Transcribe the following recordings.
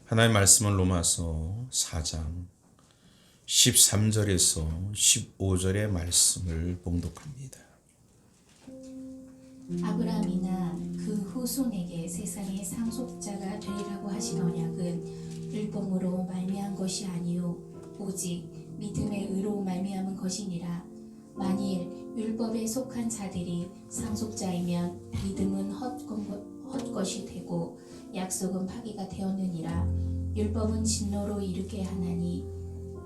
하나님의 말씀은 로마서 4장 13절에서 15절의 말씀을 봉독합니다. 아브라함이나 그 후손에게 세상의 상속자가 되리라고 하신 언약은 율법으로 말미암은 것이 아니요 오직 믿음의 의로 말미암은 것이니라. 만일 율법에 속한 자들이 상속자이면 믿음은 헛것이 되고 약속은 파기가 되었느니라. 율법은 진노로 이르게 하나니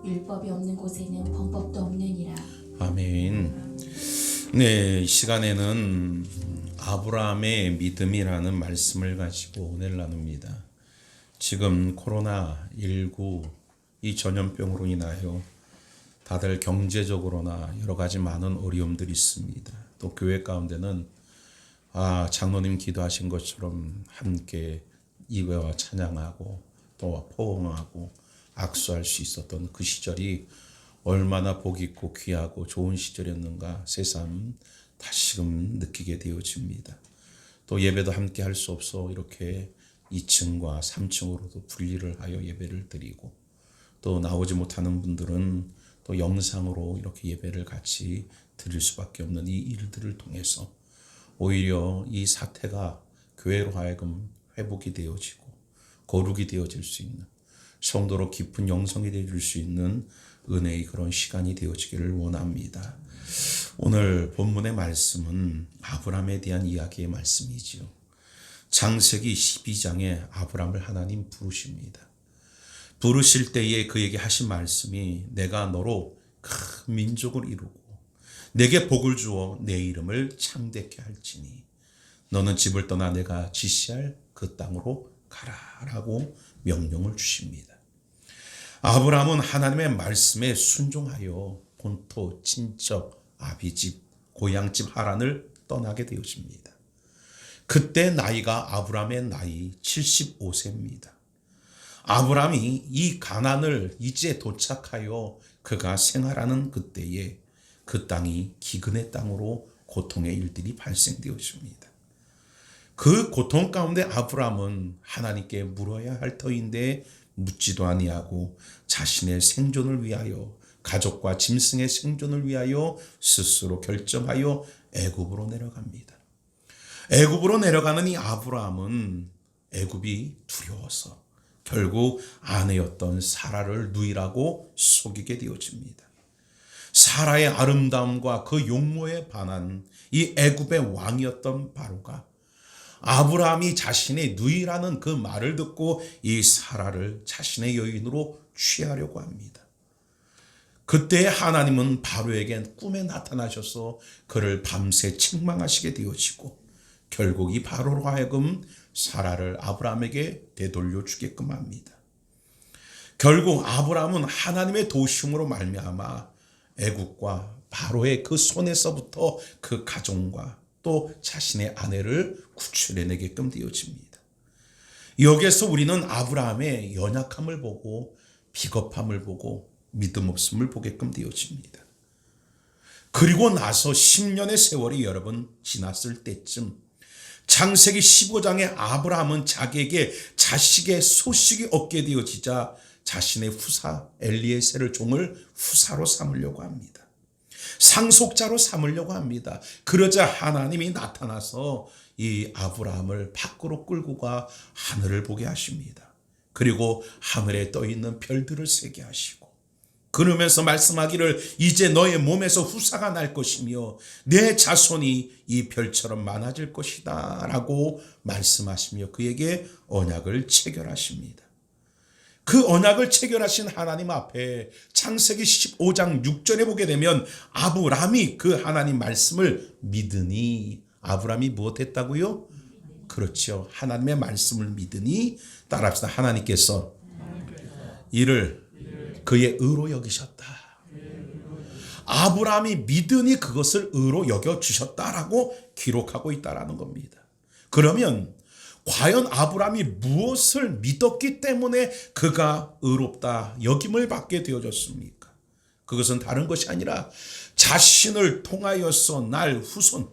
율법이 없는 곳에는 범법도 없느니라. 아멘. 네, 이 시간에는 아브라함의 믿음이라는 말씀을 가지고 오늘 나눕니다. 지금 코로나19 이 전염병으로 인하여 다들 경제적으로나 여러 가지 많은 어려움들이 있습니다. 또 교회 가운데는 장로님 기도하신 것처럼 함께 예배와 찬양하고 또 포옹하고 악수할 수 있었던 그 시절이 얼마나 복 있고 귀하고 좋은 시절이었는가 새삼 다시금 느끼게 되어집니다. 또 예배도 함께 할 수 없어 이렇게 2층과 3층으로도 분리를 하여 예배를 드리고 또 나오지 못하는 분들은 또 영상으로 이렇게 예배를 같이 드릴 수밖에 없는 이 일들을 통해서 오히려 이 사태가 교회로 하여금 회복이 되어지고 거룩이 되어질 수 있는 성도로 깊은 영성이 되어질 수 있는 은혜의 그런 시간이 되어지기를 원합니다. 오늘 본문의 말씀은 아브라함에 대한 이야기의 말씀이지요. 창세기 12장에 아브라함을 하나님 부르십니다. 부르실 때에 그에게 하신 말씀이 내가 너로 큰 민족을 이루고 내게 복을 주어 내 이름을 창대케 할지니 너는 집을 떠나 내가 지시할 그 땅으로 가라라고 명령을 주십니다. 아브라함은 하나님의 말씀에 순종하여 본토, 친척, 아비집, 고향집 하란을 떠나게 되어집니다. 그때 나이가 아브라함의 나이 75세입니다. 아브라함이 이 가나안을 이제 도착하여 그가 생활하는 그때에 그 땅이 기근의 땅으로 고통의 일들이 발생되었습니다. 그 고통 가운데 아브라함은 하나님께 물어야 할 터인데 묻지도 아니하고 자신의 생존을 위하여 가족과 짐승의 생존을 위하여 스스로 결정하여 애굽으로 내려갑니다. 애굽으로 내려가는 이 아브라함은 애굽이 두려워서 결국 아내였던 사라를 누이라고 속이게 되어집니다. 사라의 아름다움과 그 용모에 반한 이 애굽의 왕이었던 바로가 아브라함이 자신의 누이라는 그 말을 듣고 이 사라를 자신의 여인으로 취하려고 합니다. 그때 하나님은 바로에게 꿈에 나타나셔서 그를 밤새 책망하시게 되어지고 결국 이 바로로 하여금 사라를 아브라함에게 되돌려 주게끔 합니다. 결국 아브라함은 하나님의 도심으로 말미암아 애국과 바로의 그 손에서부터 그 가정과 또 자신의 아내를 구출해내게끔 되어집니다. 여기에서 우리는 아브라함의 연약함을 보고 비겁함을 보고 믿음 없음을 보게끔 되어집니다. 그리고 나서 10년의 세월이 여러분 지났을 때쯤 창세기 15장에 아브라함은 자기에게 자식의 소식이 얻게 되어지자 자신의 후사 엘리에셀을 종을 후사로 삼으려고 합니다. 상속자로 삼으려고 합니다. 그러자 하나님이 나타나서 이 아브라함을 밖으로 끌고 가 하늘을 보게 하십니다. 그리고 하늘에 떠 있는 별들을 세게 하시고 그러면서 말씀하기를 이제 너의 몸에서 후사가 날 것이며 내 자손이 이 별처럼 많아질 것이다 라고 말씀하시며 그에게 언약을 체결하십니다. 그 언약을 체결하신 하나님 앞에 창세기 15장 6절에 보게 되면 아브라함이 그 하나님 말씀을 믿으니 아브라함이 무엇했다고요? 그렇죠. 하나님의 말씀을 믿으니 따라합시다. 하나님께서 이를 그의 의로 여기셨다. 아브라함이 믿으니 그것을 의로 여겨주셨다라고 기록하고 있다라는 겁니다. 그러면 과연 아브라함이 무엇을 믿었기 때문에 그가 의롭다 여김을 받게 되어졌습니까? 그것은 다른 것이 아니라 자신을 통하여서 날 후손,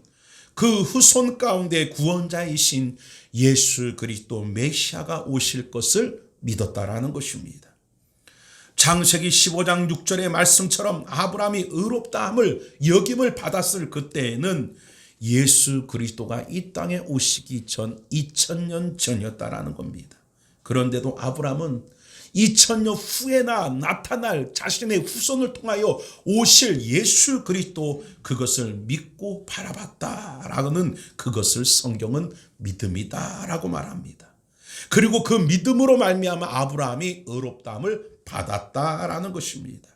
그 후손 가운데 구원자이신 예수 그리스도 메시아가 오실 것을 믿었다라는 것입니다. 창세기 15장 6절의 말씀처럼 아브라함이 의롭다함을 여김을 받았을 그때에는 예수 그리스도가 이 땅에 오시기 전 2000년 전이었다라는 겁니다. 그런데도 아브라함은 2000년 후에나 나타날 자신의 후손을 통하여 오실 예수 그리스도 그것을 믿고 바라봤다라는 그것을 성경은 믿음이다라고 말합니다. 그리고 그 믿음으로 말미암아 아브라함이 의롭다함을 받았다라는 것입니다.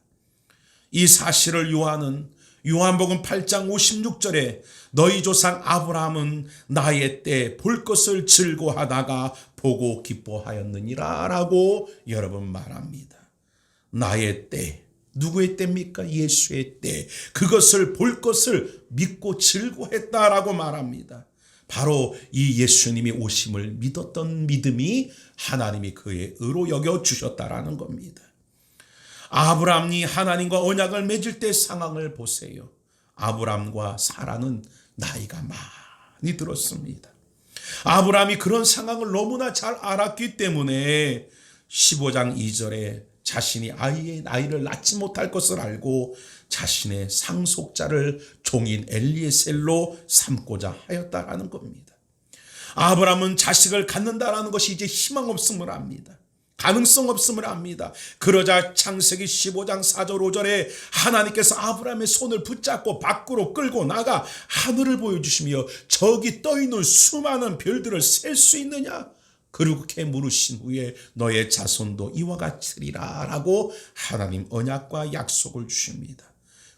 이 사실을 요한복음 8장 56절에 너희 조상 아브라함은 나의 때 볼 것을 즐거워하다가 보고 기뻐하였느니라 라고 여러분 말합니다. 나의 때, 누구의 때입니까? 예수의 때. 그것을 볼 것을 믿고 즐거워했다라고 말합니다. 바로 이 예수님이 오심을 믿었던 믿음이 하나님이 그의 의로 여겨주셨다라는 겁니다. 아브라함이 하나님과 언약을 맺을 때 상황을 보세요. 아브라함과 사라는 나이가 많이 들었습니다. 아브라함이 그런 상황을 너무나 잘 알았기 때문에 15장 2절에 자신이 아이를 낳지 못할 것을 알고 자신의 상속자를 종인 엘리에셀로 삼고자 하였다라는 겁니다. 아브라함은 자식을 갖는다라는 것이 이제 희망 없음을 압니다. 가능성 없음을 압니다. 그러자 창세기 15장 4절 5절에 하나님께서 아브라함의 손을 붙잡고 밖으로 끌고 나가 하늘을 보여주시며 저기 떠있는 수많은 별들을 셀 수 있느냐? 그렇게 물으신 후에 너의 자손도 이와 같으리라 라고 하나님 언약과 약속을 주십니다.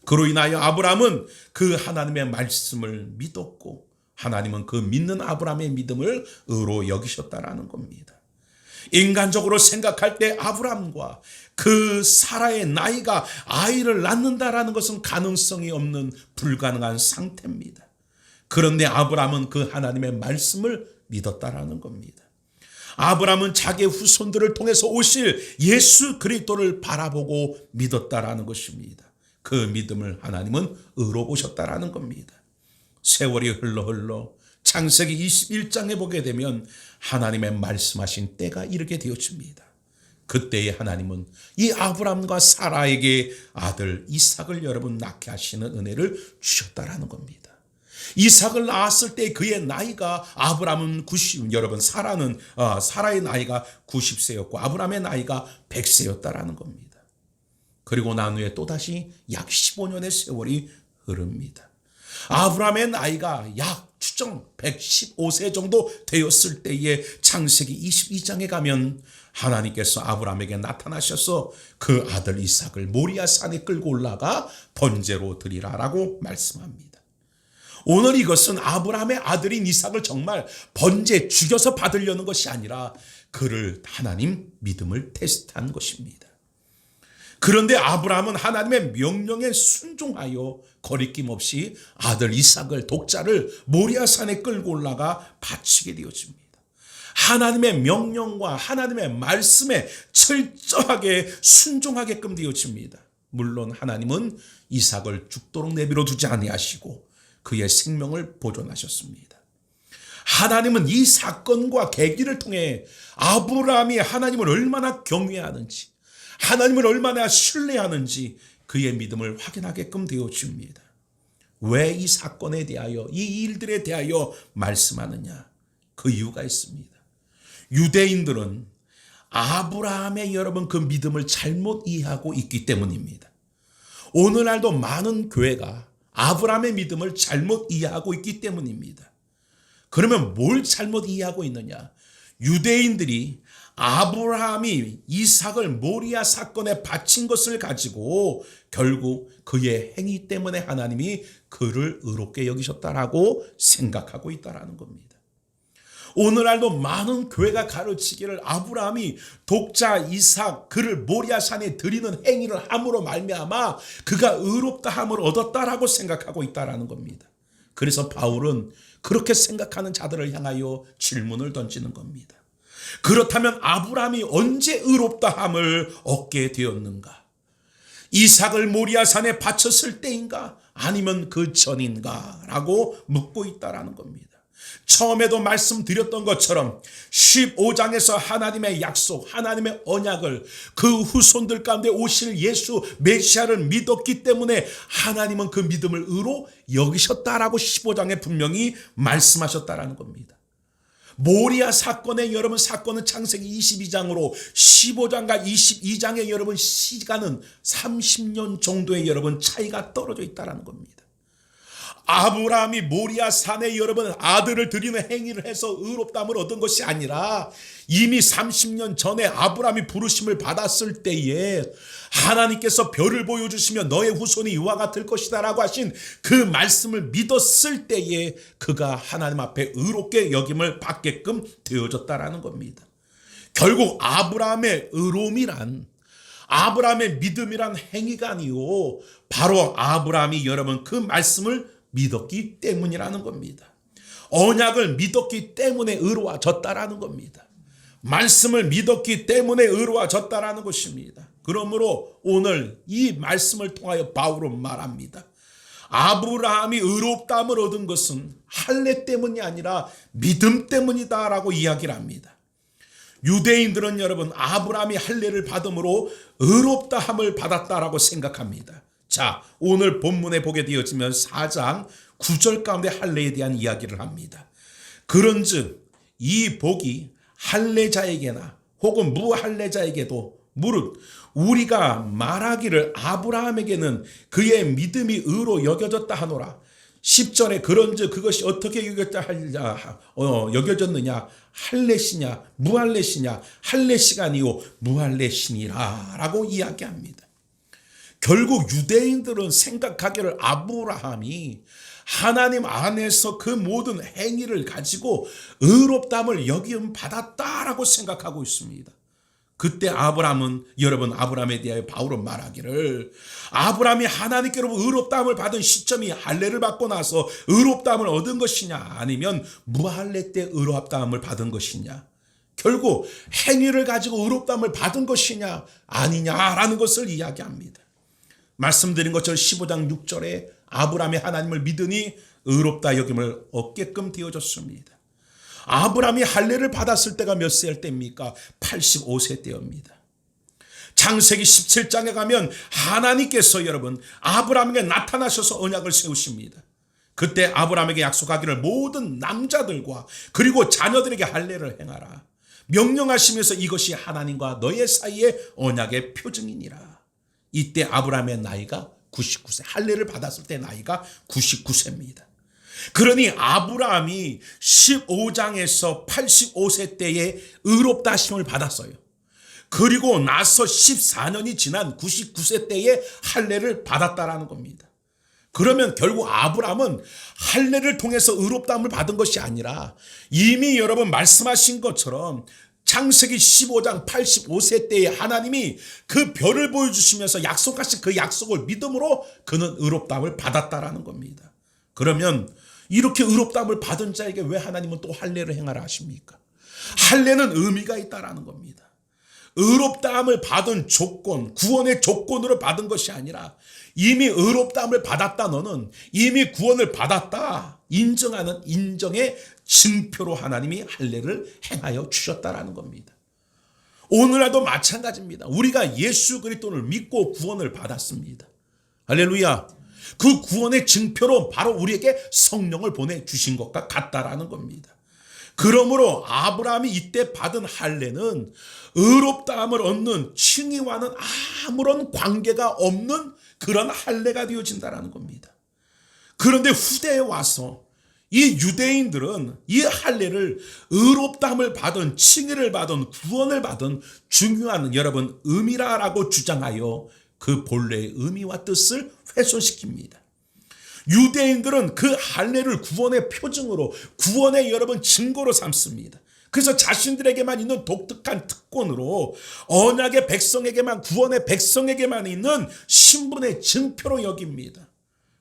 그로 인하여 아브라함은 그 하나님의 말씀을 믿었고 하나님은 그 믿는 아브라함의 믿음을 의로 여기셨다라는 겁니다. 인간적으로 생각할 때 아브라함과 그 사라의 나이가 아이를 낳는다라는 것은 가능성이 없는 불가능한 상태입니다. 그런데 아브라함은 그 하나님의 말씀을 믿었다라는 겁니다. 아브라함은 자기의 후손들을 통해서 오실 예수 그리스도를 바라보고 믿었다라는 것입니다. 그 믿음을 하나님은 의로 보셨다라는 겁니다. 세월이 흘러 창세기 21장에 보게 되면 하나님의 말씀하신 때가 이르게 되어집니다. 그때에 하나님은 이 아브라함과 사라에게 아들 이삭을 여러분 낳게 하시는 은혜를 주셨다라는 겁니다. 이삭을 낳았을 때 그의 나이가 아브라함은 90, 여러분 사라의 나이가 90세였고 아브라함의 나이가 100세였다라는 겁니다. 그리고 난 후에 또다시 약 15년의 세월이 흐릅니다. 아브라함의 나이가 약 추정 115세 정도 되었을 때에 창세기 22장에 가면 하나님께서 아브라함에게 나타나셔서 그 아들 이삭을 모리아 산에 끌고 올라가 번제로 드리라라고 말씀합니다. 오늘 이것은 아브라함의 아들인 이삭을 정말 번제 죽여서 받으려는 것이 아니라 그를 하나님 믿음을 테스트한 것입니다. 그런데 아브라함은 하나님의 명령에 순종하여 거리낌 없이 아들 이삭을 독자를 모리아산에 끌고 올라가 바치게 되어집니다. 하나님의 명령과 하나님의 말씀에 철저하게 순종하게끔 되어집니다. 물론 하나님은 이삭을 죽도록 내버려 두지 아니하시고 그의 생명을 보존하셨습니다. 하나님은 이 사건과 계기를 통해 아브라함이 하나님을 얼마나 경외하는지 하나님을 얼마나 신뢰하는지 그의 믿음을 확인하게끔 되어집니다. 왜 이 사건에 대하여 이 일들에 대하여 말씀하느냐? 그 이유가 있습니다. 유대인들은 아브라함의 여러분 그 믿음을 잘못 이해하고 있기 때문입니다. 오늘날도 많은 교회가 아브라함의 믿음을 잘못 이해하고 있기 때문입니다. 그러면 뭘 잘못 이해하고 있느냐? 유대인들이 아브라함이 이삭을 모리아 사건에 바친 것을 가지고 결국 그의 행위 때문에 하나님이 그를 의롭게 여기셨다라고 생각하고 있다라는 겁니다. 오늘날도 많은 교회가 가르치기를 아브라함이 독자 이삭 그를 모리아 산에 드리는 행위를 함으로 말미암아 그가 의롭다함을 얻었다라고 생각하고 있다라는 겁니다. 그래서 바울은 그렇게 생각하는 자들을 향하여 질문을 던지는 겁니다. 그렇다면 아브라함이 언제 의롭다함을 얻게 되었는가? 이삭을 모리아산에 바쳤을 때인가? 아니면 그 전인가? 라고 묻고 있다라는 겁니다. 처음에도 말씀드렸던 것처럼 15장에서 하나님의 약속, 하나님의 언약을 그 후손들 가운데 오실 예수 메시아를 믿었기 때문에 하나님은 그 믿음을 의로 여기셨다라고 15장에 분명히 말씀하셨다라는 겁니다. 모리아 사건의 여러분 사건은 창세기 22장으로 15장과 22장의 여러분 시간은 30년 정도의 여러분 차이가 떨어져 있다라는 겁니다. 아브라함이 모리아 산에 여러분 아들을 드리는 행위를 해서 의롭다함을 얻은 것이 아니라 이미 30년 전에 아브라함이 부르심을 받았을 때에 하나님께서 별을 보여주시며 너의 후손이 이와 같을 것이다 라고 하신 그 말씀을 믿었을 때에 그가 하나님 앞에 의롭게 여김을 받게끔 되어졌다라는 겁니다. 결국 아브라함의 의로움이란 아브라함의 믿음이란 행위가 아니요 바로 아브라함이 여러분 그 말씀을 믿었기 때문이라는 겁니다. 언약을 믿었기 때문에 의로워졌다라는 겁니다. 말씀을 믿었기 때문에 의로워졌다라는 것입니다. 그러므로 오늘 이 말씀을 통하여 바울은 말합니다. 아브라함이 의롭다함을 얻은 것은 할례 때문이 아니라 믿음 때문이다라고 이야기를 합니다. 유대인들은 여러분 아브라함이 할례를 받음으로 의롭다함을 받았다라고 생각합니다. 자, 오늘 본문에 보게 되어지면 4장 9절 가운데 할례에 대한 이야기를 합니다. 그런즉 이 복이 할례자에게나 혹은 무할례자에게도 무릇 우리가 말하기를 아브라함에게는 그의 믿음이 의로 여겨졌다 하노라. 10절에 그런즉 그것이 어떻게 여겨졌느냐 할례시냐 무할례시냐 할례시가 아니요 무할례시니라 라고 이야기합니다. 결국 유대인들은 생각하기를 아브라함이 하나님 안에서 그 모든 행위를 가지고 의롭다함을 여김 받았다라고 생각하고 있습니다. 그때 아브라함은 여러분 아브라함에 대하여 바울은 말하기를 아브라함이 하나님께로부터 의롭다함을 받은 시점이 할례를 받고 나서 의롭다함을 얻은 것이냐 아니면 무할례 때 의롭다함을 받은 것이냐 결국 행위를 가지고 의롭다함을 받은 것이냐 아니냐라는 것을 이야기합니다. 말씀드린 것처럼 15장 6절에 아브라함이 하나님을 믿으니 의롭다 여김을 얻게끔 되어졌습니다. 아브라함이 할례를 받았을 때가 몇 살 때입니까? 85세 때입니다. 창세기 17장에 가면 하나님께서 여러분 아브라함에게 나타나셔서 언약을 세우십니다. 그때 아브라함에게 약속하기를 모든 남자들과 그리고 자녀들에게 할례를 행하라. 명령하시면서 이것이 하나님과 너의 사이의 언약의 표징이니라. 이때 아브라함의 나이가 99세, 할례를 받았을 때 나이가 99세입니다. 그러니 아브라함이 15장에서 85세 때에 의롭다 하심을 받았어요. 그리고 나서 14년이 지난 99세 때에 할례를 받았다라는 겁니다. 그러면 결국 아브라함은 할례를 통해서 의롭다함을 받은 것이 아니라 이미 여러분 말씀하신 것처럼 창세기 15장 85세 때에 하나님이 그 별을 보여주시면서 약속하신 그 약속을 믿음으로 그는 의롭다함을 받았다라는 겁니다. 그러면 이렇게 의롭다함을 받은 자에게 왜 하나님은 또 할례를 행하라 하십니까? 할례는 의미가 있다라는 겁니다. 의롭다함을 받은 조건, 구원의 조건으로 받은 것이 아니라 이미 의롭다함을 받았다 너는 이미 구원을 받았다 인정하는 인정의 증표로 하나님이 할례를 행하여 주셨다라는 겁니다. 오늘날도 마찬가지입니다. 우리가 예수 그리스도를 믿고 구원을 받았습니다. 할렐루야. 그 구원의 증표로 바로 우리에게 성령을 보내주신 것과 같다라는 겁니다. 그러므로 아브라함이 이때 받은 할례는 의롭다함을 얻는 칭의와는 아무런 관계가 없는 그런 할례가 되어진다라는 겁니다. 그런데 후대에 와서 이 유대인들은 이 할례를 의롭다함을 받은 칭의를 받은 구원을 받은 중요한 여러분 의미라고 주장하여 그 본래의 의미와 뜻을 훼손시킵니다. 유대인들은 그 할례를 구원의 표징으로 구원의 여러분 증거로 삼습니다. 그래서 자신들에게만 있는 독특한 특권으로 언약의 백성에게만 구원의 백성에게만 있는 신분의 증표로 여깁니다.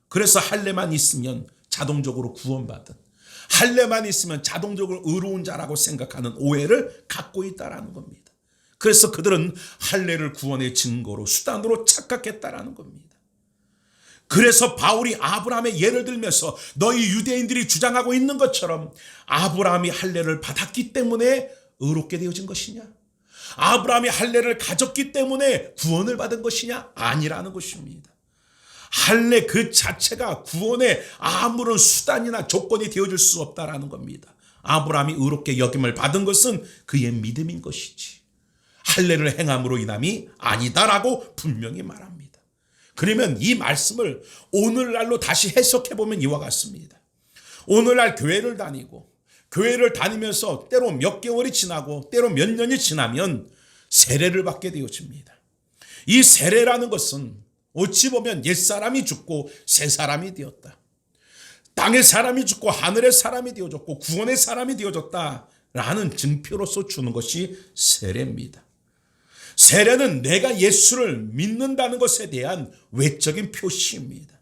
그래서 할례만 있으면 자동적으로 구원받은 할례만 있으면 자동적으로 의로운 자라고 생각하는 오해를 갖고 있다라는 겁니다. 그래서 그들은 할례를 구원의 증거로 수단으로 착각했다라는 겁니다. 그래서 바울이 아브라함의 예를 들면서 너희 유대인들이 주장하고 있는 것처럼 아브라함이 할례를 받았기 때문에 의롭게 되어진 것이냐? 아브라함이 할례를 가졌기 때문에 구원을 받은 것이냐? 아니라는 것입니다. 할례 그 자체가 구원의 아무런 수단이나 조건이 되어줄 수 없다라는 겁니다. 아브라함이 의롭게 여김을 받은 것은 그의 믿음인 것이지 할례를 행함으로 인함이 아니다라고 분명히 말합니다. 그러면 이 말씀을 오늘날로 다시 해석해 보면 이와 같습니다. 오늘날 교회를 다니고 교회를 다니면서 때로 몇 개월이 지나고 때로 몇 년이 지나면 세례를 받게 되어집니다. 이 세례라는 것은 어찌 보면 옛사람이 죽고 새사람이 되었다. 땅의 사람이 죽고 하늘의 사람이 되어졌고 구원의 사람이 되어졌다라는 증표로서 주는 것이 세례입니다. 세례는 내가 예수를 믿는다는 것에 대한 외적인 표시입니다.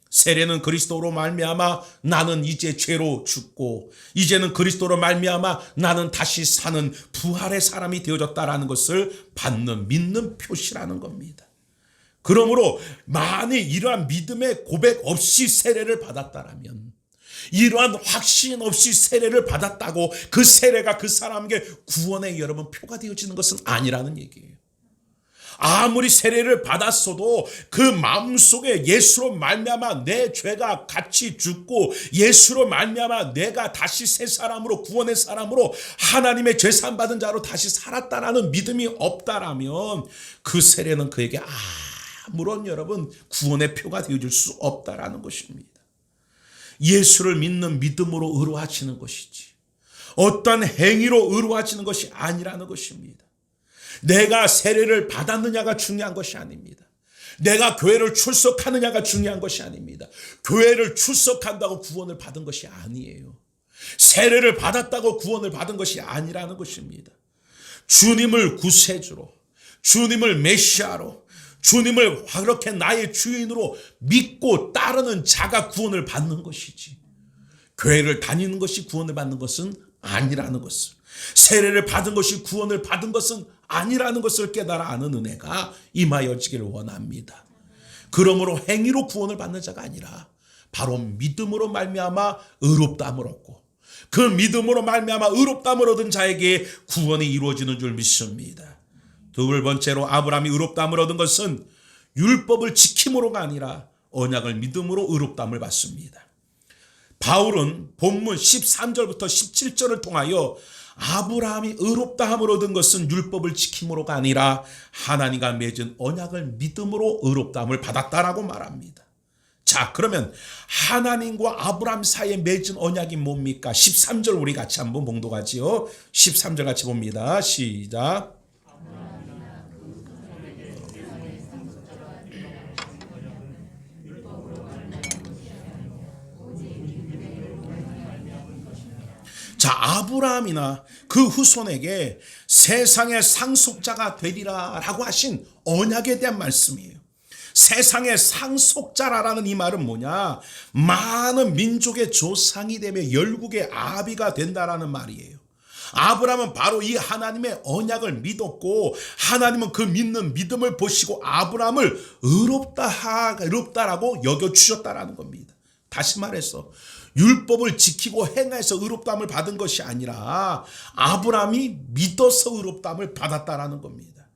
세례는 그리스도로 말미암아 나는 이제 죄로 죽고 이제는 그리스도로 말미암아 나는 다시 사는 부활의 사람이 되어졌다라는 것을 받는 믿는 표시라는 겁니다. 그러므로 만일 이러한 믿음의 고백 없이 세례를 받았다라면 이러한 확신 없이 세례를 받았다고 그 세례가 그 사람에게 구원의 여러분 표가 되어지는 것은 아니라는 얘기예요. 아무리 세례를 받았어도 그 마음속에 예수로 말미암아 내 죄가 같이 죽고 예수로 말미암아 내가 다시 새 사람으로 구원의 사람으로 하나님의 죄 사함 받은 자로 다시 살았다라는 믿음이 없다라면 그 세례는 그에게 아무런 여러분 구원의 표가 되어줄 수 없다라는 것입니다. 예수를 믿는 믿음으로 의로워지는 것이지 어떤 행위로 의로워지는 것이 아니라는 것입니다. 내가 세례를 받았느냐가 중요한 것이 아닙니다. 내가 교회를 출석하느냐가 중요한 것이 아닙니다. 교회를 출석한다고 구원을 받은 것이 아니에요. 세례를 받았다고 구원을 받은 것이 아니라는 것입니다. 주님을 구세주로, 주님을 메시아로, 주님을 그렇게 나의 주인으로 믿고 따르는 자가 구원을 받는 것이지 교회를 다니는 것이 구원을 받는 것은 아니라는 것을, 세례를 받은 것이 구원을 받은 것은 아니라는 것을 깨달아 아는 은혜가 임하여지기를 원합니다. 그러므로 행위로 구원을 받는 자가 아니라 바로 믿음으로 말미암아 의롭다함을 얻고 그 믿음으로 말미암아 의롭다함을 얻은 자에게 구원이 이루어지는 줄 믿습니다. 두 번째로 아브라함이 의롭다함을 얻은 것은 율법을 지킴으로가 아니라 언약을 믿음으로 의롭다함을 받습니다. 바울은 본문 13절부터 17절을 통하여 아브라함이 의롭다함을 얻은 것은 율법을 지킴으로가 아니라 하나님과 맺은 언약을 믿음으로 의롭다함을 받았다라고 말합니다. 자, 그러면 하나님과 아브라함 사이에 맺은 언약이 뭡니까? 13절 우리 같이 한번 봉독하지요. 13절 같이 봅니다. 시작. 자, 아브라함이나 그 후손에게 세상의 상속자가 되리라 라고 하신 언약에 대한 말씀이에요. 세상의 상속자라는 이 말은 뭐냐? 많은 민족의 조상이 되며 열국의 아비가 된다라는 말이에요. 아브라함은 바로 이 하나님의 언약을 믿었고 하나님은 그 믿는 믿음을 보시고 아브라함을 의롭다라고 여겨주셨다라는 겁니다. 다시 말해서 율법을 지키고 행해서 의롭다함을 받은 것이 아니라 아브라함이 믿어서 의롭다함을 받았다라는 겁니다.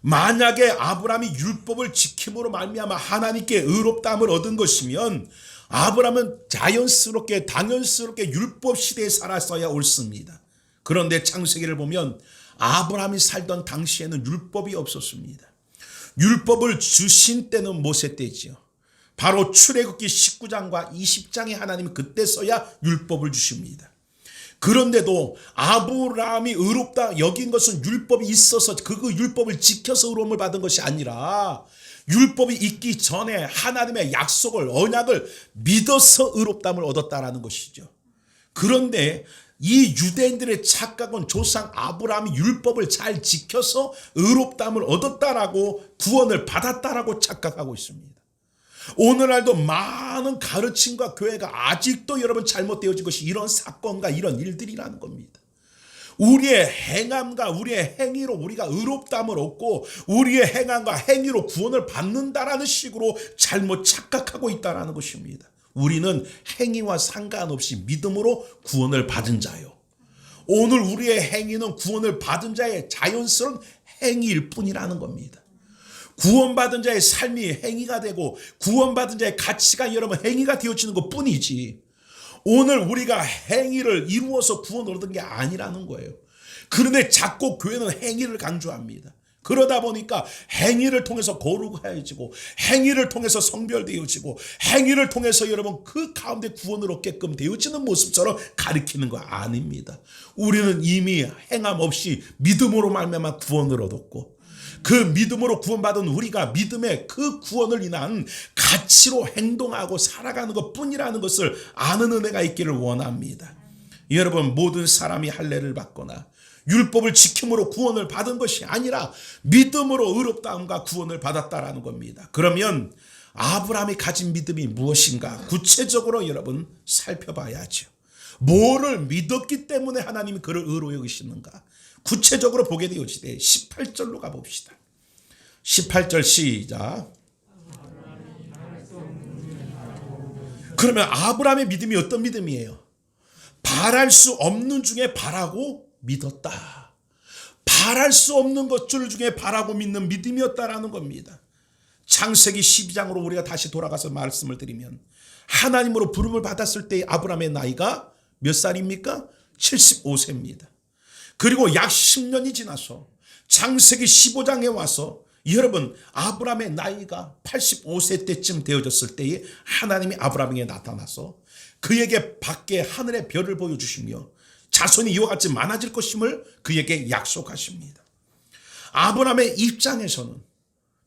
만약에 아브라함이 율법을 지킴으로 말미암아 하나님께 의롭다함을 얻은 것이면 아브라함은 자연스럽게 당연스럽게 율법 시대에 살았어야 옳습니다. 그런데 창세기를 보면 아브라함이 살던 당시에는 율법이 없었습니다. 율법을 주신 때는 모세 때지요. 바로 출애굽기 19장과 20장에 하나님이 그때서야 율법을 주십니다. 그런데도 아브라함이 의롭다 여긴 것은 율법이 있어서 그 율법을 지켜서 의로움을 받은 것이 아니라 율법이 있기 전에 하나님의 약속을 언약을 믿어서 의롭다함을 얻었다라는 것이죠. 그런데 이 유대인들의 착각은 조상 아브라함이 율법을 잘 지켜서 의롭다함을 얻었다라고 구원을 받았다라고 착각하고 있습니다. 오늘날도 많은 가르침과 교회가 아직도 여러분 잘못되어진 것이 이런 사건과 이런 일들이라는 겁니다. 우리의 행함과 우리의 행위로 우리가 의롭다함을 얻고 우리의 행함과 행위로 구원을 받는다라는 식으로 잘못 착각하고 있다는 것입니다. 우리는 행위와 상관없이 믿음으로 구원을 받은 자요. 오늘 우리의 행위는 구원을 받은 자의 자연스러운 행위일 뿐이라는 겁니다. 구원받은 자의 삶이 행위가 되고 구원받은 자의 가치가 여러분 행위가 되어지는 것 뿐이지, 오늘 우리가 행위를 이루어서 구원을 얻은 게 아니라는 거예요. 그런데 자꾸 교회는 행위를 강조합니다. 그러다 보니까 행위를 통해서 거룩해지고 행위를 통해서 성별되어지고 행위를 통해서 여러분 그 가운데 구원을 얻게끔 되어지는 모습처럼 가리키는 거 아닙니다. 우리는 이미 행함 없이 믿음으로 말미암아 구원을 얻었고, 그 믿음으로 구원받은 우리가 믿음의 그 구원을 인한 가치로 행동하고 살아가는 것 뿐이라는 것을 아는 은혜가 있기를 원합니다. 여러분, 모든 사람이 할례를 받거나 율법을 지킴으로 구원을 받은 것이 아니라 믿음으로 의롭다함과 구원을 받았다라는 겁니다. 그러면 아브라함이 가진 믿음이 무엇인가 구체적으로 여러분 살펴봐야죠. 뭐를 믿었기 때문에 하나님이 그를 의로 여기시는가 구체적으로 보게 되어지되 18절로 가봅시다. 18절 시작. 그러면 아브라함의 믿음이 어떤 믿음이에요? 바랄 수 없는 중에 바라고 믿었다. 바랄 수 없는 것들 중에 바라고 믿는 믿음이었다라는 겁니다. 창세기 12장으로 우리가 다시 돌아가서 말씀을 드리면 하나님으로 부름을 받았을 때 아브라함의 나이가 몇 살입니까? 75세입니다. 그리고 약 10년이 지나서 창세기 15장에 와서 여러분 아브라함의 나이가 85세 때쯤 되어졌을 때에 하나님이 아브라함에게 나타나서 그에게 밖에 하늘의 별을 보여주시며 자손이 이와 같이 많아질 것임을 그에게 약속하십니다. 아브라함의 입장에서는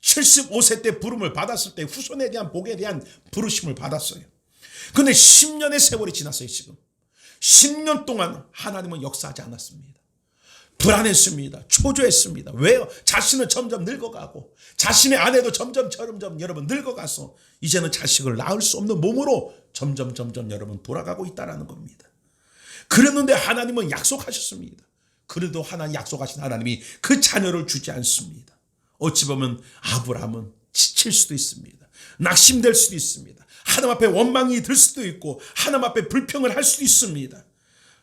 75세 때 부름을 받았을 때 후손에 대한 복에 대한 부르심을 받았어요. 그런데 10년의 세월이 지났어요. 지금 10년 동안 하나님은 역사하지 않았습니다. 불안했습니다. 초조했습니다. 왜요? 자신은 점점 늙어가고 자신의 아내도 점점 여러분 늙어가서 이제는 자식을 낳을 수 없는 몸으로 점점 여러분 돌아가고 있다는 겁니다. 그랬는데 하나님은 약속하셨습니다. 그래도 하나님 약속하신 하나님이 그 자녀를 주지 않습니다. 어찌 보면 아브라함은 지칠 수도 있습니다. 낙심될 수도 있습니다. 하나님 앞에 원망이 들 수도 있고 하나님 앞에 불평을 할 수도 있습니다.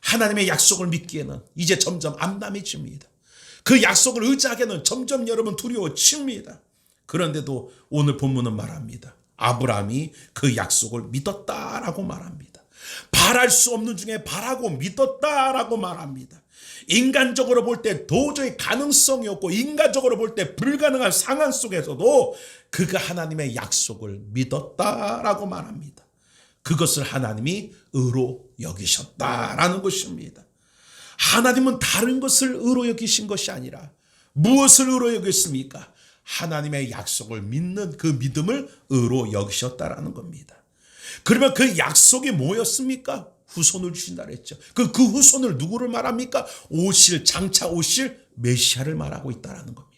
하나님의 약속을 믿기에는 이제 점점 암담해집니다. 그 약속을 의지하기에는 점점 여러분 두려워집니다. 그런데도 오늘 본문은 말합니다. 아브라함이 그 약속을 믿었다라고 말합니다. 바랄 수 없는 중에 바라고 믿었다라고 말합니다. 인간적으로 볼 때 도저히 가능성이 없고 인간적으로 볼 때 불가능한 상황 속에서도 그가 하나님의 약속을 믿었다라고 말합니다. 그것을 하나님이 의로 여기셨다라는 것입니다. 하나님은 다른 것을 의로 여기신 것이 아니라 무엇을 의로 여겼습니까? 하나님의 약속을 믿는 그 믿음을 의로 여기셨다라는 겁니다. 그러면 그 약속이 뭐였습니까? 후손을 주신다 그랬죠. 그 후손을 누구를 말합니까? 장차 오실 메시아를 말하고 있다라는 겁니다.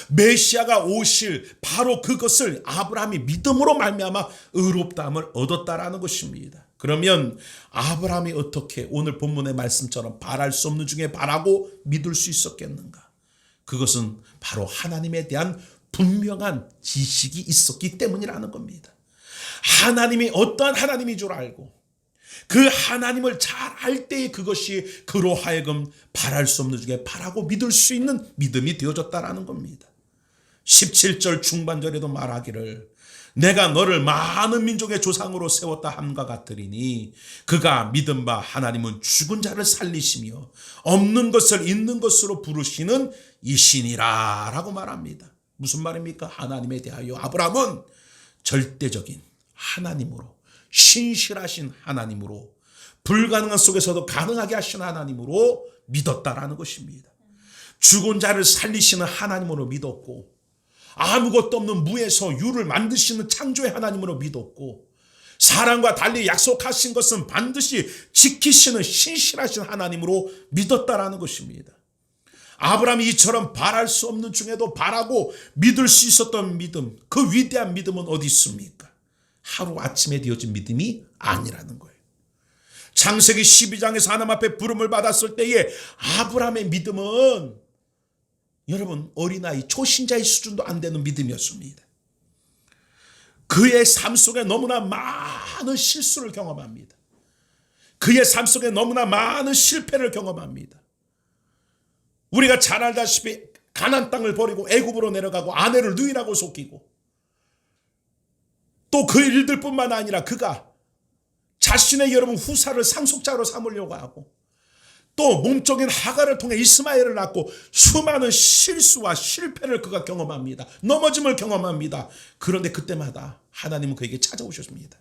메시아가 오실 바로 그것을 아브라함이 믿음으로 말미암아 의롭다함을 얻었다라는 것입니다. 그러면 아브라함이 어떻게 오늘 본문의 말씀처럼 바랄 수 없는 중에 바라고 믿을 수 있었겠는가? 그것은 바로 하나님에 대한 분명한 지식이 있었기 때문이라는 겁니다. 하나님이 어떠한 하나님인 줄 알고 그 하나님을 잘 알 때에 그것이 그로 하여금 바랄 수 없는 중에 바라고 믿을 수 있는 믿음이 되어졌다라는 겁니다. 17절 중반절에도 말하기를 내가 너를 많은 민족의 조상으로 세웠다 함과 같으리니 그가 믿은 바 하나님은 죽은 자를 살리시며 없는 것을 있는 것으로 부르시는 이신이라 라고 말합니다. 무슨 말입니까? 하나님에 대하여 아브라함은 절대적인 하나님으로 신실하신 하나님으로 불가능한 속에서도 가능하게 하신 하나님으로 믿었다라는 것입니다. 죽은 자를 살리시는 하나님으로 믿었고 아무것도 없는 무에서 유를 만드시는 창조의 하나님으로 믿었고 사람과 달리 약속하신 것은 반드시 지키시는 신실하신 하나님으로 믿었다라는 것입니다. 아브라함이 이처럼 바랄 수 없는 중에도 바라고 믿을 수 있었던 믿음, 그 위대한 믿음은 어디 있습니까? 하루아침에 되어진 믿음이 아니라는 거예요. 창세기 12장에서 하나님 앞에 부름을 받았을 때에 아브라함의 믿음은 여러분 어린아이 초신자의 수준도 안 되는 믿음이었습니다. 그의 삶 속에 너무나 많은 실수를 경험합니다. 그의 삶 속에 너무나 많은 실패를 경험합니다. 우리가 잘 알다시피 가나안 땅을 버리고 애굽으로 내려가고 아내를 누이라고 속이고 또 그 일들뿐만 아니라 그가 자신의 여러분 후사를 상속자로 삼으려고 하고 또 몸적인 하가를 통해 이스마엘을 낳고 수많은 실수와 실패를 그가 경험합니다. 넘어짐을 경험합니다. 그런데 그때마다 하나님은 그에게 찾아오셨습니다.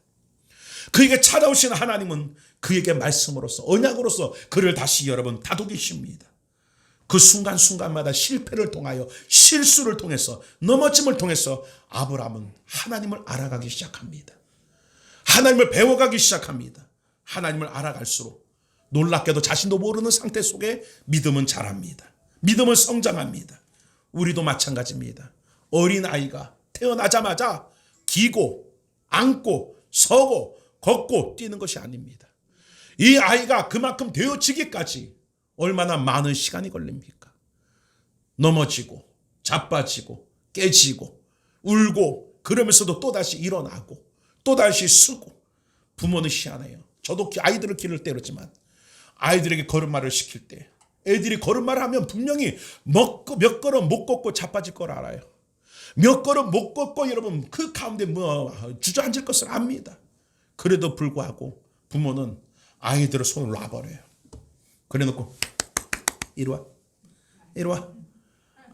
그에게 찾아오신 하나님은 그에게 말씀으로써 언약으로서 그를 다시 여러분 다독이십니다. 그 순간순간마다 실패를 통하여 실수를 통해서 넘어짐을 통해서 아브라함은 하나님을 알아가기 시작합니다. 하나님을 배워가기 시작합니다. 하나님을 알아갈수록 놀랍게도 자신도 모르는 상태 속에 믿음은 자랍니다. 믿음은 성장합니다. 우리도 마찬가지입니다. 어린아이가 태어나자마자 기고 앉고 서고 걷고 뛰는 것이 아닙니다. 이 아이가 그만큼 되어지기까지 얼마나 많은 시간이 걸립니까? 넘어지고 자빠지고 깨지고 울고 그러면서도 또다시 일어나고 또다시 쓰고 부모는 희한해요. 저도 아이들을 기를 때렸지만 아이들에게 걸음마를 시킬 때 애들이 걸음마를 하면 분명히 몇 걸음 못 걷고 자빠질 걸 알아요. 몇 걸음 못 걷고 여러분 그 가운데 주저앉을 것을 압니다. 그래도 불구하고 부모는 아이들을 손을 놔버려요. 그래놓고 이리 와 이리 와.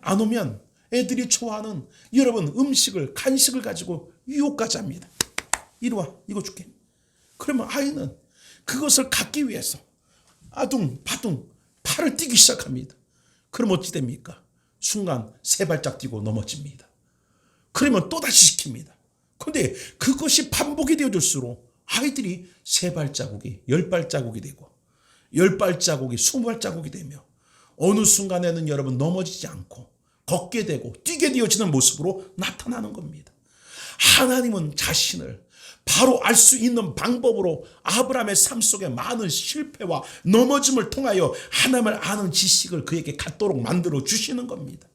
안 오면 애들이 좋아하는 여러분 음식을 간식을 가지고 유혹까지 합니다. 이리 와 이거 줄게. 그러면 아이는 그것을 갖기 위해서 아둥바둥 팔을 뛰기 시작합니다. 그럼 어찌 됩니까? 순간 세 발짝 뛰고 넘어집니다. 그러면 또다시 시킵니다. 그런데 그것이 반복이 되어질수록 아이들이 세 발자국이 10발자국이 되고 10발자국이 20발자국이 되며 어느 순간에는 여러분 넘어지지 않고 걷게 되고 뛰게 되어지는 모습으로 나타나는 겁니다. 하나님은 자신을 바로 알 수 있는 방법으로 아브라함의 삶 속에 많은 실패와 넘어짐을 통하여 하나님을 아는 지식을 그에게 갖도록 만들어 주시는 겁니다.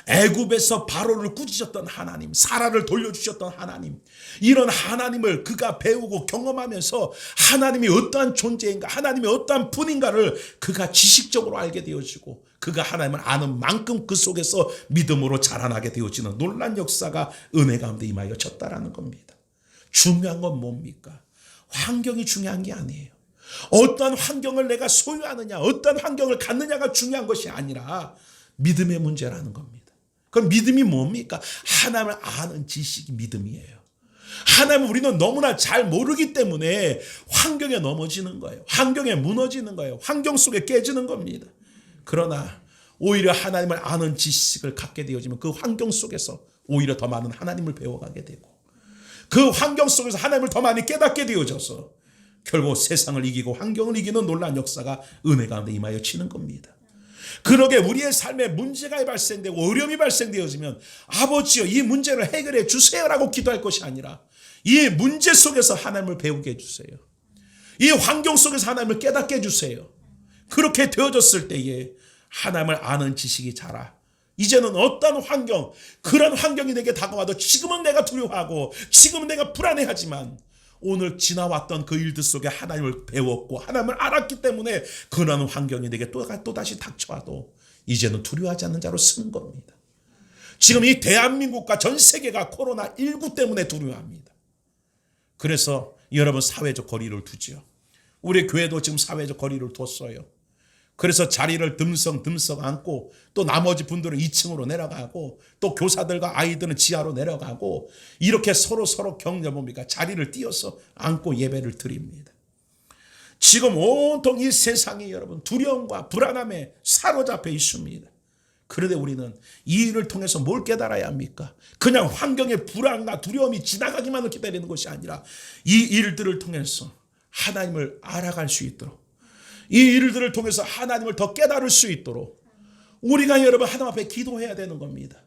애굽에서 바로를 꾸짖었던 하나님, 사라를 돌려주셨던 하나님, 이런 하나님을 그가 배우고 경험하면서 하나님이 어떠한 존재인가, 하나님이 어떠한 분인가를 그가 지식적으로 알게 되어지고 그가 하나님을 아는 만큼 그 속에서 믿음으로 자라나게 되어지는 놀란 역사가 은혜 가운데 임하여졌다라는 겁니다. 중요한 건 뭡니까? 환경이 중요한 게 아니에요. 어떤 환경을 내가 소유하느냐, 어떤 환경을 갖느냐가 중요한 것이 아니라 믿음의 문제라는 겁니다. 그럼 믿음이 뭡니까? 하나님을 아는 지식이 믿음이에요. 하나님을 우리는 너무나 잘 모르기 때문에 환경에 넘어지는 거예요. 환경에 무너지는 거예요. 환경 속에 깨지는 겁니다. 그러나 오히려 하나님을 아는 지식을 갖게 되어지면 그 환경 속에서 오히려 더 많은 하나님을 배워가게 되고 그 환경 속에서 하나님을 더 많이 깨닫게 되어져서 결국 세상을 이기고 환경을 이기는 놀라운 역사가 은혜 가운데 임하여 치는 겁니다. 그러게 우리의 삶에 문제가 발생되고 어려움이 발생되어지면 아버지여 이 문제를 해결해 주세요라고 기도할 것이 아니라 이 문제 속에서 하나님을 배우게 해주세요. 이 환경 속에서 하나님을 깨닫게 해주세요. 그렇게 되어졌을 때에 하나님을 아는 지식이 자라. 이제는 어떤 환경, 그런 환경이 내게 다가와도 지금은 내가 두려워하고 지금은 내가 불안해하지만 오늘 지나왔던 그 일들 속에 하나님을 배웠고 하나님을 알았기 때문에 그런 환경이 내게 또다시 닥쳐와도 이제는 두려워하지 않는 자로 쓰는 겁니다. 지금 이 대한민국과 전 세계가 코로나19 때문에 두려워합니다. 그래서 여러분 사회적 거리를 두지요. 우리 교회도 지금 사회적 거리를 뒀어요. 그래서 자리를 듬성듬성 앉고 또 나머지 분들은 2층으로 내려가고 또 교사들과 아이들은 지하로 내려가고 이렇게 서로 뭡니까? 자리를 띄어서 앉고 예배를 드립니다. 지금 온통 이 세상이 여러분 두려움과 불안함에 사로잡혀 있습니다. 그런데 우리는 이 일을 통해서 뭘 깨달아야 합니까? 그냥 환경의 불안과 두려움이 지나가기만을 기다리는 것이 아니라 이 일들을 통해서 하나님을 알아갈 수 있도록 이 일들을 통해서 하나님을 더 깨달을 수 있도록 우리가 여러분 하나님 앞에 기도해야 되는 겁니다.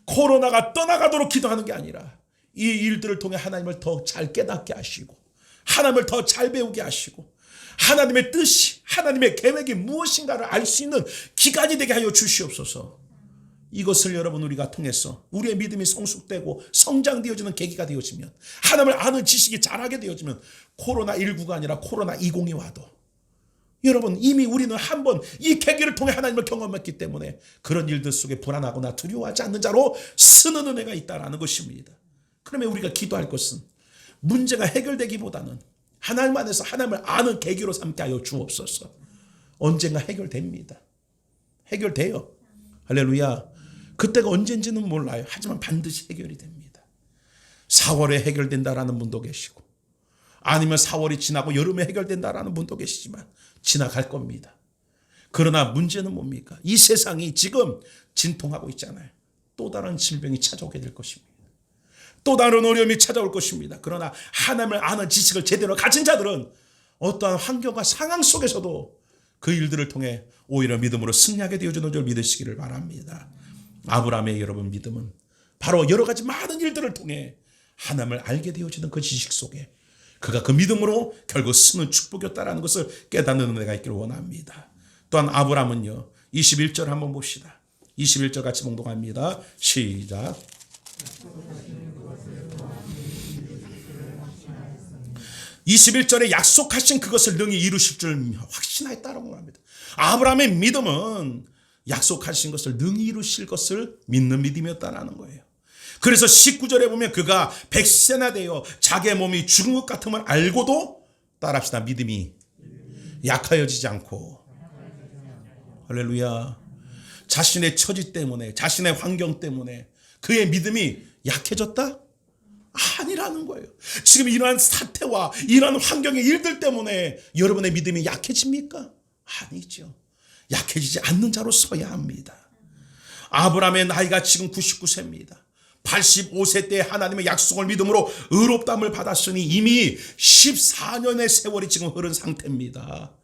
코로나가 떠나가도록 기도하는 게 아니라 이 일들을 통해 하나님을 더 잘 깨닫게 하시고 하나님을 더 잘 배우게 하시고 하나님의 뜻이, 하나님의 계획이 무엇인가를 알 수 있는 기간이 되게 하여 주시옵소서. 이것을 여러분 우리가 통해서 우리의 믿음이 성숙되고 성장되어지는 계기가 되어지면, 하나님을 아는 지식이 자라게 되어지면, 코로나19가 아니라 코로나20이 와도 여러분 이미 우리는 한번 이 계기를 통해 하나님을 경험했기 때문에 그런 일들 속에 불안하거나 두려워하지 않는 자로 쓰는 은혜가 있다는 것입니다. 그러면 우리가 기도할 것은 문제가 해결되기보다는 하나님 안에서 하나님을 아는 계기로 삼게 하여 주옵소서. 언젠가 해결됩니다. 해결돼요. 할렐루야. 그때가 언젠지는 몰라요. 하지만 반드시 해결이 됩니다. 4월에 해결된다라는 분도 계시고, 아니면 4월이 지나고 여름에 해결된다라는 분도 계시지만 지나갈 겁니다. 그러나 문제는 뭡니까? 이 세상이 지금 진통하고 있잖아요. 또 다른 질병이 찾아오게 될 것입니다. 또 다른 어려움이 찾아올 것입니다. 그러나 하나님을 아는 지식을 제대로 가진 자들은 어떠한 환경과 상황 속에서도 그 일들을 통해 오히려 믿음으로 승리하게 되어주는 줄 믿으시기를 바랍니다. 아브라함의 여러분 믿음은 바로 여러 가지 많은 일들을 통해 하나님을 알게 되어지는 그 지식 속에 그가 그 믿음으로 결국 쓰는 축복이었다라는 것을 깨닫는 은혜가 있기를 원합니다. 또한 아브라함은요, 21절 한번 봅시다. 21절 같이 봉독합니다. 시작. 21절에 약속하신 그것을 능히 이루실 줄 확신하였다라고 합니다. 아브라함의 믿음은 약속하신 것을 능히 이루실 것을 믿는 믿음이었다라는 거예요. 그래서 19절에 보면 그가 100세나 되어 자기의 몸이 죽은 것 같음을 알고도, 따라합시다, 믿음이 약하여지지 않고. 할렐루야. 자신의 처지 때문에, 자신의 환경 때문에 그의 믿음이 약해졌다? 아니라는 거예요. 지금 이러한 사태와 이러한 환경의 일들 때문에 여러분의 믿음이 약해집니까? 아니죠. 약해지지 않는 자로 서야 합니다. 아브라함의 나이가 지금 99세입니다. 85세 때 하나님의 약속을 믿음으로 의롭다함을 받았으니 이미 14년의 세월이 지금 흐른 상태입니다.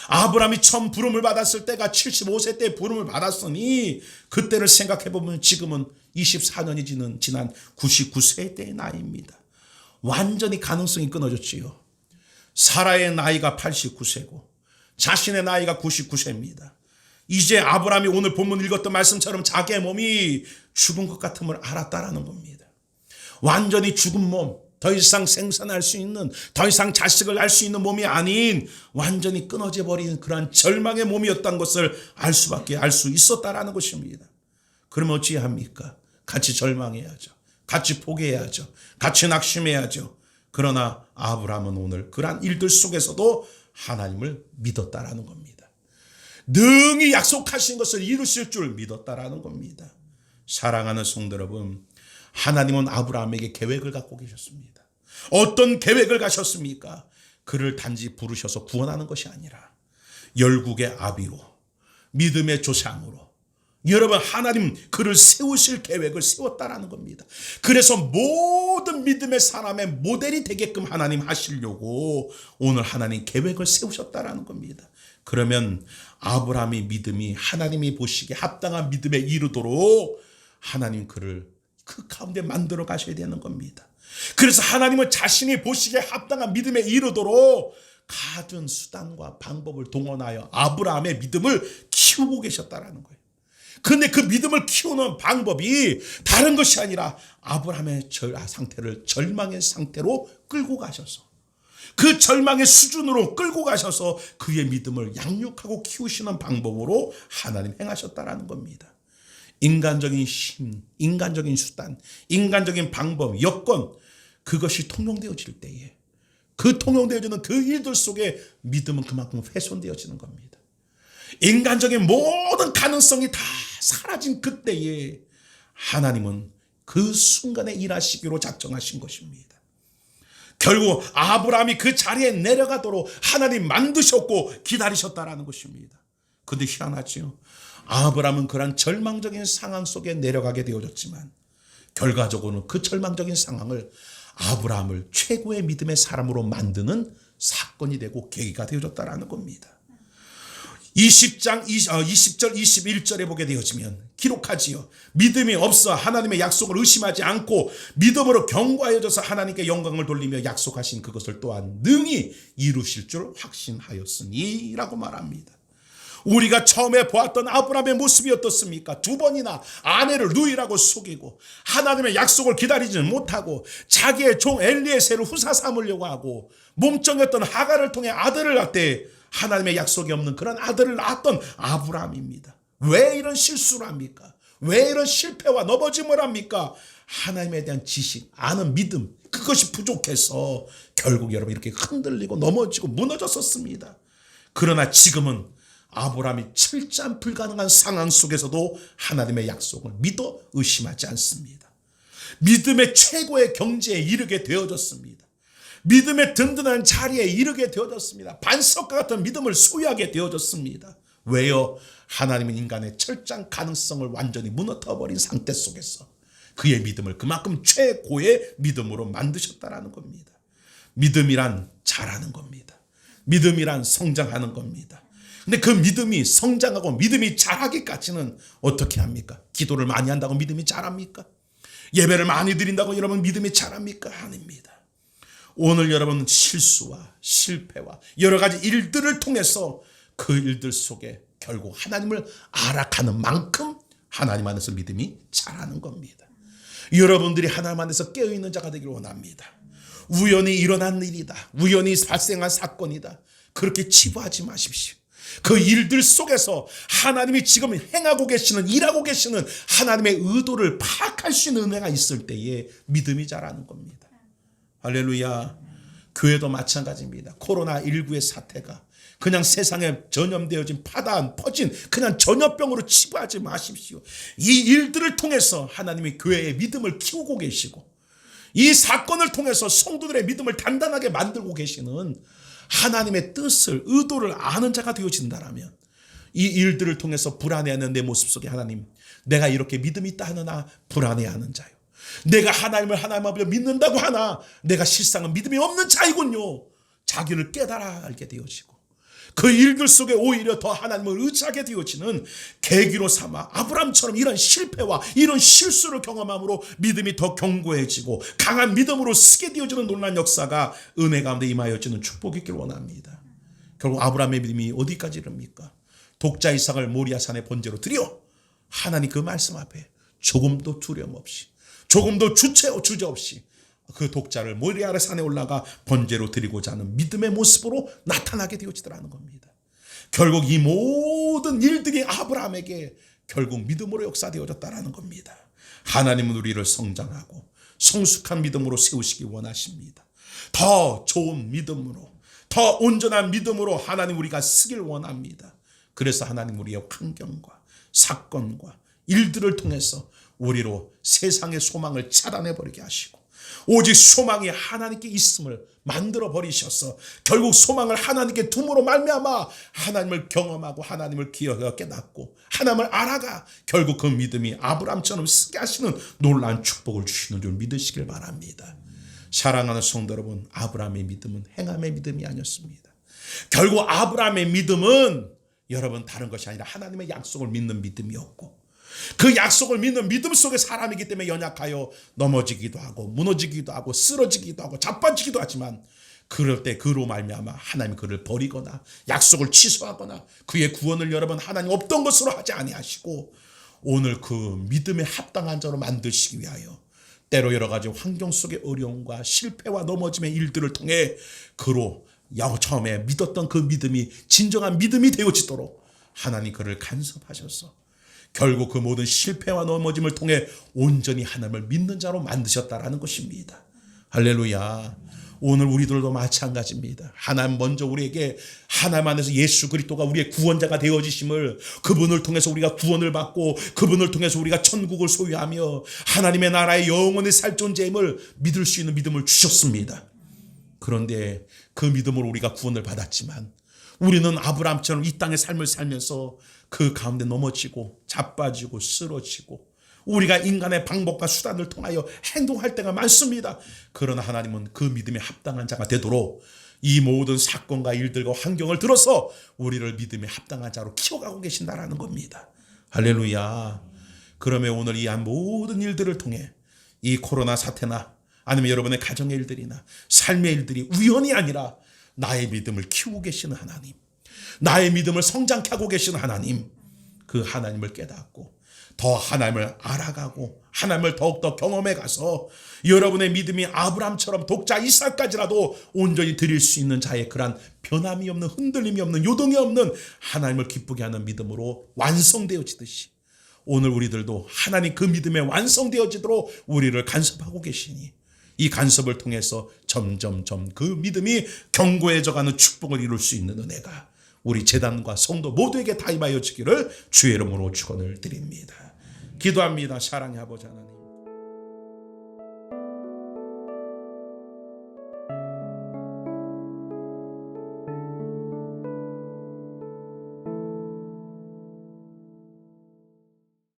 아브라함이 처음 부름을 받았을 때가 75세 때 부름을 받았으니 그때를 생각해보면 지금은 24년이 지난 99세 때의 나이입니다. 완전히 가능성이 끊어졌지요. 사라의 나이가 89세고 자신의 나이가 99세입니다. 이제 아브라함이 오늘 본문 읽었던 말씀처럼 자기의 몸이 죽은 것 같음을 알았다라는 겁니다. 완전히 죽은 몸, 더 이상 생산할 수 있는, 더 이상 자식을 낳을 수 있는 몸이 아닌 완전히 끊어져 버린 그러한 절망의 몸이었다는 것을 알 수 있었다라는 것입니다. 그러면 어찌합니까? 같이 절망해야죠. 같이 포기해야죠. 같이 낙심해야죠. 그러나 아브라함은 오늘 그러한 일들 속에서도 하나님을 믿었다라는 겁니다. 능히 약속하신 것을 이루실 줄 믿었다라는 겁니다. 사랑하는 성도 여러분, 하나님은 아브라함에게 계획을 갖고 계셨습니다. 어떤 계획을 가셨습니까? 그를 단지 부르셔서 구원하는 것이 아니라 열국의 아비로, 믿음의 조상으로, 여러분 하나님 그를 세우실 계획을 세웠다라는 겁니다. 그래서 모든 믿음의 사람의 모델이 되게끔 하나님 하시려고 오늘 하나님 계획을 세우셨다라는 겁니다. 그러면 아브라함의 믿음이 하나님이 보시기에 합당한 믿음에 이르도록 하나님 그를 그 가운데 만들어 가셔야 되는 겁니다. 그래서 하나님은 자신이 보시기에 합당한 믿음에 이르도록 가진 수단과 방법을 동원하여 아브라함의 믿음을 키우고 계셨다라는 거예요. 그런데 그 믿음을 키우는 방법이 다른 것이 아니라 아브라함의 상태를 절망의 상태로 끌고 가셔서, 그 절망의 수준으로 끌고 가셔서 그의 믿음을 양육하고 키우시는 방법으로 하나님 행하셨다라는 겁니다. 인간적인 힘, 인간적인 수단, 인간적인 방법, 여건, 그것이 통용되어질 때에 그 통용되어지는 그 일들 속에 믿음은 그만큼 훼손되어지는 겁니다. 인간적인 모든 가능성이 다 사라진 그때에 하나님은 그 순간에 일하시기로 작정하신 것입니다. 결국 아브라함이 그 자리에 내려가도록 하나님 만드셨고 기다리셨다라는 것입니다. 근데 희한하죠. 아브라함은 그런 절망적인 상황 속에 내려가게 되어졌지만 결과적으로는 그 절망적인 상황을 아브라함을 최고의 믿음의 사람으로 만드는 사건이 되고 계기가 되어졌다라는 겁니다. 20장 20절 21절에 보게 되어지면 기록하지요. 믿음이 없어 하나님의 약속을 의심하지 않고 믿음으로 견고하여져서 하나님께 영광을 돌리며 약속하신 그것을 또한 능히 이루실 줄 확신하였으니 라고 말합니다. 우리가 처음에 보았던 아브라함의 모습이 어떻습니까? 두 번이나 아내를 누이라고 속이고 하나님의 약속을 기다리지는 못하고 자기의 종 엘리에셀을 후사 삼으려고 하고 몸종이었던 하갈을 통해 아들을 낳되 하나님의 약속이 없는 그런 아들을 낳았던 아브라함입니다. 왜 이런 실수를 합니까? 왜 이런 실패와 넘어짐을 합니까? 하나님에 대한 지식, 아는 믿음, 그것이 부족해서 결국 여러분 이렇게 흔들리고 넘어지고 무너졌었습니다. 그러나 지금은 아브라함이 철저한 불가능한 상황 속에서도 하나님의 약속을 믿어 의심하지 않습니다. 믿음의 최고의 경지에 이르게 되어졌습니다. 믿음의 든든한 자리에 이르게 되어졌습니다. 반석과 같은 믿음을 소유하게 되어졌습니다. 왜요? 하나님은 인간의 철저한 가능성을 완전히 무너뜨려버린 상태 속에서 그의 믿음을 그만큼 최고의 믿음으로 만드셨다라는 겁니다. 믿음이란 잘하는 겁니다. 믿음이란 성장하는 겁니다. 근데 그 믿음이 성장하고 믿음이 자라기까지는 어떻게 합니까? 기도를 많이 한다고 믿음이 자랍니까? 예배를 많이 드린다고 여러분 믿음이 자랍니까? 아닙니다. 오늘 여러분 실수와 실패와 여러 가지 일들을 통해서 그 일들 속에 결국 하나님을 알아가는 만큼 하나님 안에서 믿음이 자라는 겁니다. 여러분들이 하나님 안에서 깨어있는 자가 되기를 원합니다. 우연히 일어난 일이다. 우연히 발생한 사건이다. 그렇게 치부하지 마십시오. 그 일들 속에서 하나님이 지금 행하고 계시는 일하고 계시는 하나님의 의도를 파악할 수 있는 은혜가 있을 때에 믿음이 자라는 겁니다. 할렐루야. 교회도 마찬가지입니다. 코로나19의 사태가 그냥 세상에 전염되어진 퍼진 그냥 전염병으로 치부하지 마십시오. 이 일들을 통해서 하나님이 교회의 믿음을 키우고 계시고 이 사건을 통해서 성도들의 믿음을 단단하게 만들고 계시는 하나님의 뜻을 의도를 아는 자가 되어진다라면 이 일들을 통해서 불안해하는 내 모습 속에 하나님, 내가 이렇게 믿음이 있다 하느나 불안해하는 자요. 내가 하나님을 하나님 앞에 믿는다고 하나 내가 실상은 믿음이 없는 자이군요. 자기를 깨달아 알게 되어지고 그 일들 속에 오히려 더 하나님을 의지하게 되어지는 계기로 삼아 아브라함처럼 이런 실패와 이런 실수를 경험함으로 믿음이 더 견고해지고 강한 믿음으로 쓰게 되어지는 놀라운 역사가 은혜 가운데 임하여지는 축복이 있기를 원합니다. 결국 아브라함의 믿음이 어디까지 이릅니까? 독자 이삭을 모리아산의 번제로 드려 하나님 그 말씀 앞에 조금도 두려움 없이 조금도 주저없이 그 독자를 모리아 산에 올라가 번제로 드리고자 하는 믿음의 모습으로 나타나게 되어지더라는 겁니다. 결국 이 모든 일들이 아브라함에게 결국 믿음으로 역사되어졌다라는 겁니다. 하나님은 우리를 성장하고 성숙한 믿음으로 세우시기 원하십니다. 더 좋은 믿음으로 더 온전한 믿음으로 하나님 우리가 쓰길 원합니다. 그래서 하나님 우리의 환경과 사건과 일들을 통해서 우리로 세상의 소망을 차단해버리게 하시고 오직 소망이 하나님께 있음을 만들어 버리셔서 결국 소망을 하나님께 둠으로 말미암아 하나님을 경험하고 하나님을 기억하고 깨닫고 하나님을 알아가 결국 그 믿음이 아브라함처럼 쓰게 하시는 놀라운 축복을 주시는 줄 믿으시길 바랍니다. 사랑하는 성도 여러분, 아브라함의 믿음은 행함의 믿음이 아니었습니다. 결국 아브라함의 믿음은 여러분 다른 것이 아니라 하나님의 약속을 믿는 믿음이었고 그 약속을 믿는 믿음 속의 사람이기 때문에 연약하여 넘어지기도 하고 무너지기도 하고 쓰러지기도 하고 자빠지기도 하지만 그럴 때 그로 말미암아 하나님이 그를 버리거나 약속을 취소하거나 그의 구원을 여러분 하나님 없던 것으로 하지 아니하시고 오늘 그 믿음에 합당한 자로 만드시기 위하여 때로 여러 가지 환경 속의 어려움과 실패와 넘어짐의 일들을 통해 그로 처음에 믿었던 그 믿음이 진정한 믿음이 되어지도록 하나님 그를 간섭하셔서 결국 그 모든 실패와 넘어짐을 통해 온전히 하나님을 믿는 자로 만드셨다라는 것입니다. 할렐루야. 오늘 우리들도 마찬가지입니다. 하나님 먼저 우리에게 하나님 안에서 예수 그리스도가 우리의 구원자가 되어지심을 그분을 통해서 우리가 구원을 받고 그분을 통해서 우리가 천국을 소유하며 하나님의 나라의 영원히 살 존재임을 믿을 수 있는 믿음을 주셨습니다. 그런데 그 믿음으로 우리가 구원을 받았지만 우리는 아브라함처럼 이 땅의 삶을 살면서 그 가운데 넘어지고 자빠지고 쓰러지고 우리가 인간의 방법과 수단을 통하여 행동할 때가 많습니다. 그러나 하나님은 그 믿음에 합당한 자가 되도록 이 모든 사건과 일들과 환경을 들어서 우리를 믿음에 합당한 자로 키워가고 계신다라는 겁니다. 할렐루야. 그러면 오늘 이 모든 일들을 통해 이 코로나 사태나 아니면 여러분의 가정의 일들이나 삶의 일들이 우연이 아니라 나의 믿음을 키우고 계시는 하나님, 나의 믿음을 성장케 하고 계시는 하나님, 그 하나님을 깨닫고 더 하나님을 알아가고 하나님을 더욱더 경험해 가서 여러분의 믿음이 아브라함처럼 독자 이삭까지라도 온전히 드릴 수 있는 자의 그러한 변함이 없는, 흔들림이 없는, 요동이 없는 하나님을 기쁘게 하는 믿음으로 완성되어지듯이 오늘 우리들도 하나님 그 믿음에 완성되어지도록 우리를 간섭하고 계시니 이 간섭을 통해서 점점점 그 믿음이 견고해져가는 축복을 이룰 수 있는 은혜가 우리 제단과 성도 모두에게 다 임하여 지기를 주의 이름으로 축원을 드립니다. 기도합니다. 사랑의 아버지 하나님.